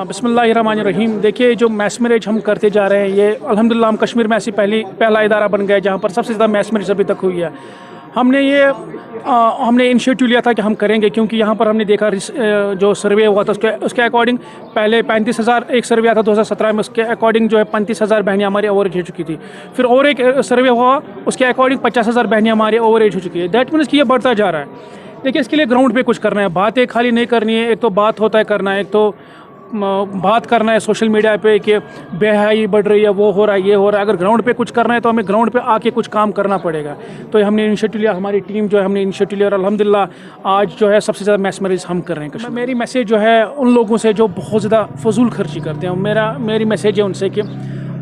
بسم اللہ الرحمن الرحیم. دیکھیے جو میس میرج ہم کرتے جا رہے ہیں یہ الحمدللہ ہم کشمیر میں ایسی پہلا ادارہ بن گیا جہاں پر سب سے زیادہ میس میرج ابھی تک ہوئی ہے. ہم نے انیشیٹو لیا تھا کہ ہم کریں گے کیونکہ یہاں پر ہم نے دیکھا جو سروے ہوا تھا اس کے اکارڈنگ پہلے 35,000 ایک سروے آیا تھا 2017 میں. اس کے اکارڈنگ جو ہے 35,000 بہنیں ہماری اوور ایج ہو چکی تھی. پھر اور ایک سروے ہوا اس کے اکارڈنگ 50,000 بہنیں ہماری اوور ایج ہو چکی ہے. دیٹ مینس کہ یہ بڑھتا جا رہا ہے. دیکھیے اس کے لیے گراؤنڈ پہ کچھ کرنا ہے. باتیں خالی نہیں کرنی ہے. ایک تو بات ہوتا ہے کرنا ہے, ایک تو بات کرنا ہے سوشل میڈیا پہ کہ بے حیائی بڑھ رہی ہے, وہ ہو رہا ہے, یہ ہو رہا ہے. اگر گراؤنڈ پہ کچھ کرنا ہے تو ہمیں گراؤنڈ پہ آ کے کچھ کام کرنا پڑے گا. تو ہم نے انیشیٹو لیا, ہماری ٹیم جو ہے ہم نے انیشیٹو لیا اور الحمدللہ آج جو ہے سب سے زیادہ میس میرج ہم کر رہے ہیں. میری میسیج جو ہے ان لوگوں سے جو بہت زیادہ فضول خرچی کرتے ہیں, میری میسیج ہے ان سے کہ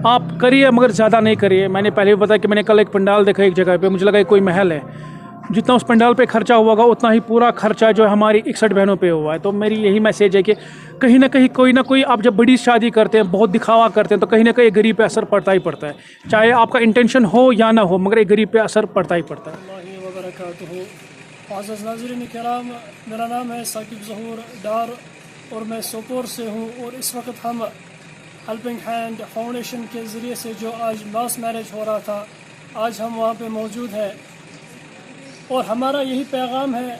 آپ کریے مگر زیادہ نہیں کریے. میں نے پہلے بھی بتایا کہ میں نے کل ایک پنڈال دیکھا ایک جگہ پہ, مجھے لگا کوئی محل ہے. جتنا اس پنڈال پہ خرچہ ہوا گا اتنا ہی پورا خرچہ جو ہے ہماری 61 بہنوں پہ ہوا ہے. تو میری یہی میسیج ہے کہ کہیں نہ کہیں کوئی نہ کوئی آپ جب بڑی شادی کرتے ہیں, بہت دکھاوا کرتے ہیں, تو کہیں نہ کہیں غریب پہ اثر پڑتا ہی پڑتا ہے. چاہے آپ کا انٹینشن ہو یا نہ ہو, مگر ایک غریب پہ اثر پڑتا ہی پڑتا ہے. اللہ وبرکاتہ. معزز ناظرین کرام, میرا نام ہے ثاقب ظہور ڈار اور میں سوپور سے ہوں. اور اس وقت ہم ہیلپنگ ہینڈ فاؤنڈیشن کے ذریعے سے جو آج ماس میرج ہو رہا تھا, آج ہم وہاں پہ موجود ہیں. اور ہمارا یہی پیغام ہے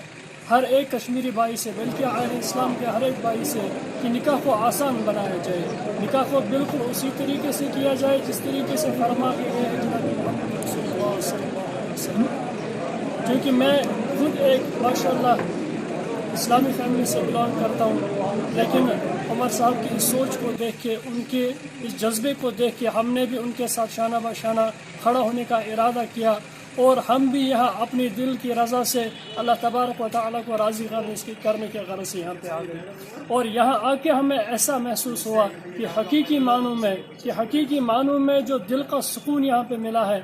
ہر ایک کشمیری بھائی سے, بلکہ اہل اسلام کے ہر ایک بھائی سے, کہ نکاح کو آسان بنایا جائے. نکاح کو بالکل اسی طریقے سے کیا جائے جس طریقے سے فرما کے گئے ہیں جناب محمد رسول اللہ صلی اللہ علیہ وسلم. کیونکہ میں خود ایک ماشاءاللہ اسلامی فیملی سے بلانگ کرتا ہوں, لیکن عمر صاحب کی اس سوچ کو دیکھ کے, ان کے اس جذبے کو دیکھ کے ہم نے بھی ان کے ساتھ شانہ بہ شانہ کھڑا ہونے کا ارادہ کیا. اور ہم بھی یہاں اپنی دل کی رضا سے اللہ تبارک و تعالیٰ کو راضی کرنے کے غرض سے یہاں پہ آ گئے. اور یہاں آ کے ہمیں ایسا محسوس ہوا کہ حقیقی معنوں میں جو دل کا سکون یہاں پہ ملا ہے,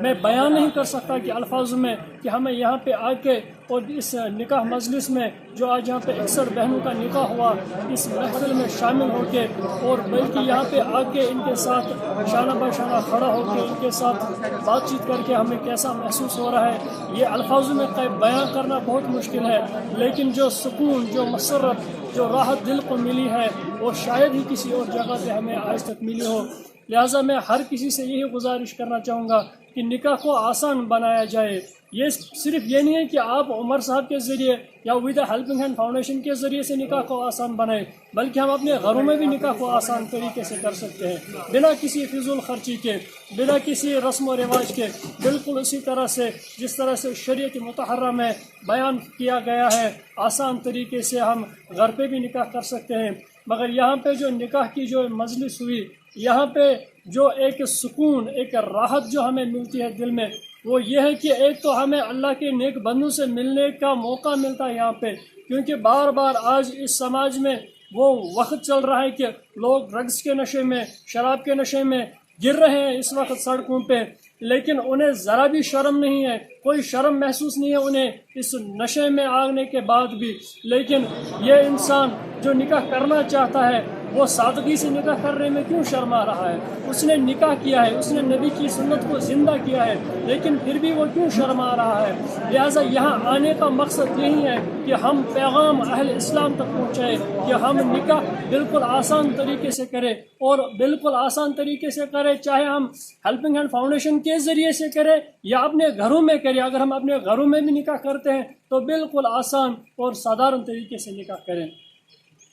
میں بیان نہیں کر سکتا کہ الفاظ میں کہ ہمیں یہاں پہ آ کے اور اس نکاح مجلس میں جو آج یہاں پہ 61 بہنوں کا نکاح ہوا, اس محفل میں شامل ہو کے, اور بلکہ یہاں پہ آ کے ان کے ساتھ شانہ بہ شانہ کھڑا ہو کے ان کے ساتھ بات چیت کر کے ہمیں کیسا محسوس ہو رہا ہے, یہ الفاظوں میں بیان کرنا بہت مشکل ہے. لیکن جو سکون, جو مسرت, جو راحت دل کو ملی ہے, وہ شاید ہی کسی اور جگہ پہ ہمیں آج تک ملی ہو. لہٰذا میں ہر کسی سے یہی گزارش کرنا چاہوں گا کہ نکاح کو آسان بنایا جائے. یہ صرف یہ نہیں ہے کہ آپ عمر صاحب کے ذریعے یا ودا ہیلپنگ ہینڈ فاؤنڈیشن کے ذریعے سے نکاح کو آسان بنائیں, بلکہ ہم اپنے گھروں میں بھی نکاح کو آسان طریقے سے کر سکتے ہیں, بنا کسی فضول خرچی کے, بنا کسی رسم و رواج کے, بالکل اسی طرح سے جس طرح سے شریعت مطہرہ میں بیان کیا گیا ہے. آسان طریقے سے ہم گھر پہ بھی نکاح کر سکتے ہیں. مگر یہاں پہ جو نکاح کی جو مجلس ہوئی, یہاں پہ جو ایک سکون, ایک راحت جو ہمیں ملتی ہے دل میں, وہ یہ ہے کہ ایک تو ہمیں اللہ کے نیک بندوں سے ملنے کا موقع ملتا ہے یہاں پہ. کیونکہ بار بار آج اس سماج میں وہ وقت چل رہا ہے کہ لوگ ڈرگس کے نشے میں, شراب کے نشے میں گر رہے ہیں اس وقت سڑکوں پہ, لیکن انہیں ذرا بھی شرم نہیں ہے, کوئی شرم محسوس نہیں ہے انہیں اس نشے میں آنے کے بعد بھی. لیکن یہ انسان جو نکاح کرنا چاہتا ہے وہ سادگی سے نکاح کرنے میں کیوں شرما رہا ہے؟ اس نے نکاح کیا ہے, اس نے نبی کی سنت کو زندہ کیا ہے, لیکن پھر بھی وہ کیوں شرما رہا ہے؟ لہٰذا یہاں آنے کا مقصد یہی ہے کہ ہم پیغام اہل اسلام تک پہنچائیں کہ ہم نکاح بالکل آسان طریقے سے کریں, اور بالکل آسان طریقے سے کریں, چاہے ہم ہیلپنگ ہینڈ فاؤنڈیشن کے ذریعے سے کریں یا اپنے گھروں میں کریں. اگر ہم اپنے گھروں میں بھی نکاح کرتے ہیں تو بالکل آسان اور سادھارن طریقے سے نکاح کریں.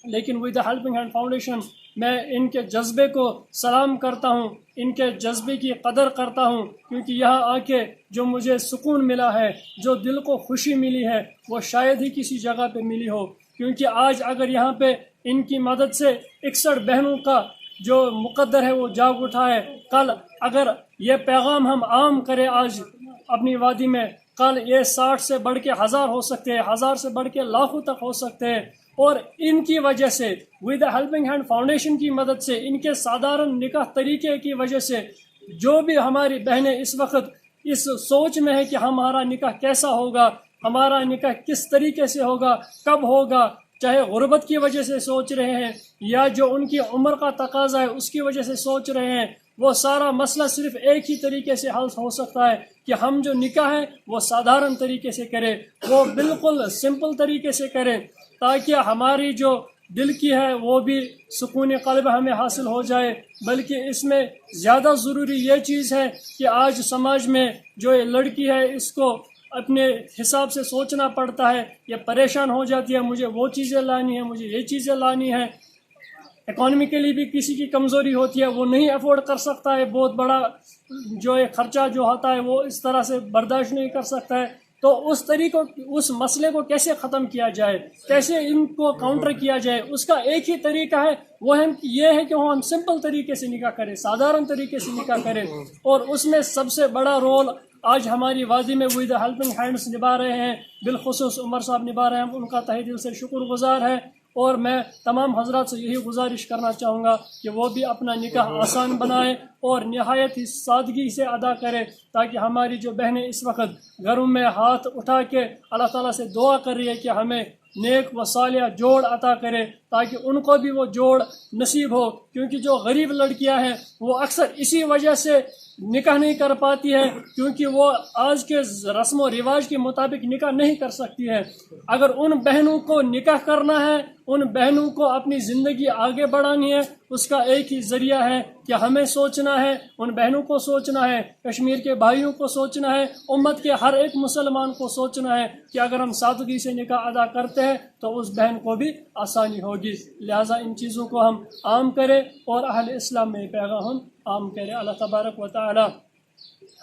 لیکن ود ہیلپنگ ہینڈ فاؤنڈیشن میں ان کے جذبے کو سلام کرتا ہوں, ان کے جذبے کی قدر کرتا ہوں, کیونکہ یہاں آ کے جو مجھے سکون ملا ہے, جو دل کو خوشی ملی ہے, وہ شاید ہی کسی جگہ پہ ملی ہو. کیونکہ آج اگر یہاں پہ ان کی مدد سے 61 بہنوں کا جو مقدر ہے وہ جاگ اٹھا ہے, کل اگر یہ پیغام ہم عام کریں آج اپنی وادی میں, کل یہ 60 سے بڑھ کے 1000 ہو سکتے ہیں, 1000 سے بڑھ کے لاکھوں تک ہو سکتے ہیں. اور ان کی وجہ سے, ود ہیلپنگ ہینڈ فاؤنڈیشن کی مدد سے, ان کے سادھارن نکاح طریقے کی وجہ سے, جو بھی ہماری بہنیں اس وقت اس سوچ میں ہے کہ ہمارا نکاح کیسا ہوگا, ہمارا نکاح کس طریقے سے ہوگا, کب ہوگا, چاہے غربت کی وجہ سے سوچ رہے ہیں یا جو ان کی عمر کا تقاضا ہے اس کی وجہ سے سوچ رہے ہیں, وہ سارا مسئلہ صرف ایک ہی طریقے سے حل ہو سکتا ہے کہ ہم جو نکاح ہے وہ سادھارن طریقے سے کریں, وہ بالکل سمپل طریقے سے کریں, تاکہ ہماری جو دل کی ہے وہ بھی سکون قلب ہمیں حاصل ہو جائے، بلکہ اس میں زیادہ ضروری یہ چیز ہے کہ آج سماج میں جو یہ لڑکی ہے اس کو اپنے حساب سے سوچنا پڑتا ہے، یہ پریشان ہو جاتی ہے مجھے وہ چیزیں لانی ہیں، مجھے یہ چیزیں لانی ہیں۔ اکانومیکلی بھی کسی کی کمزوری ہوتی ہے، وہ نہیں افورڈ کر سکتا ہے، بہت بڑا جو ہے خرچہ جو ہوتا ہے وہ اس طرح سے برداشت نہیں کر سکتا ہے۔ تو اس مسئلے کو کیسے ختم کیا جائے، کیسے ان کو کاؤنٹر کیا جائے، اس کا ایک ہی طریقہ ہے، وہ یہ ہے کہ ہم سمپل طریقے سے نکاح کریں، سادھارن طریقے سے نکاح کریں، اور اس میں سب سے بڑا رول آج ہماری وادی میں وہی ہیلپنگ ہینڈس نبھا رہے ہیں، بالخصوص عمر صاحب نبھا رہے ہیں، ہم ان کا تہہ دل سے شکر گزار ہے۔ اور میں تمام حضرات سے یہی گزارش کرنا چاہوں گا کہ وہ بھی اپنا نکاح آسان بنائیں اور نہایت ہی سادگی سے ادا کرے، تاکہ ہماری جو بہنیں اس وقت گھروں میں ہاتھ اٹھا کے اللہ تعالیٰ سے دعا کر رہی ہے کہ ہمیں نیک و صالح جوڑ عطا کرے، تاکہ ان کو بھی وہ جوڑ نصیب ہو، کیونکہ جو غریب لڑکیاں ہیں وہ اکثر اسی وجہ سے نکاح نہیں کر پاتی ہے، کیونکہ وہ آج کے رسم و رواج کے مطابق نکاح نہیں کر سکتی ہے۔ اگر ان بہنوں کو نکاح کرنا ہے، ان بہنوں کو اپنی زندگی آگے بڑھانی ہے، اس کا ایک ہی ذریعہ ہے کہ ہمیں سوچنا ہے، ان بہنوں کو سوچنا ہے، کشمیر کے بھائیوں کو سوچنا ہے، امت کے ہر ایک مسلمان کو سوچنا ہے کہ اگر ہم سادگی سے نکاح ادا کرتے ہیں تو اس بہن کو بھی آسانی ہوگی۔ لہٰذا ان چیزوں کو ہم عام کریں اور اہل اسلام میں پیغام ہم عام کریں۔ اللہ تبارک و تعالی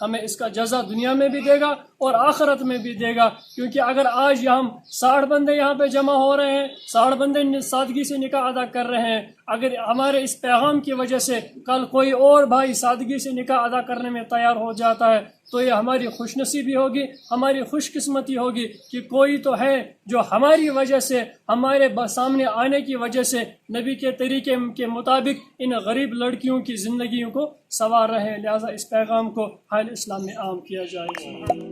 ہمیں اس کا جزا دنیا میں بھی دے گا اور آخرت میں بھی دے گا، کیونکہ اگر آج ہم 60 بندے یہاں پہ جمع ہو رہے ہیں، 60 بندے سادگی سے نکاح ادا کر رہے ہیں، اگر ہمارے اس پیغام کی وجہ سے کل کوئی اور بھائی سادگی سے نکاح ادا کرنے میں تیار ہو جاتا ہے تو یہ ہماری خوش نصیبی ہوگی، ہماری خوش قسمتی ہوگی کہ کوئی تو ہے جو ہماری وجہ سے، ہمارے سامنے آنے کی وجہ سے نبی کے طریقے کے مطابق ان غریب لڑکیوں کی زندگیوں کو سنوار رہے ہیں۔ لہٰذا اس پیغام کو حال اسلام میں عام کیا جائے۔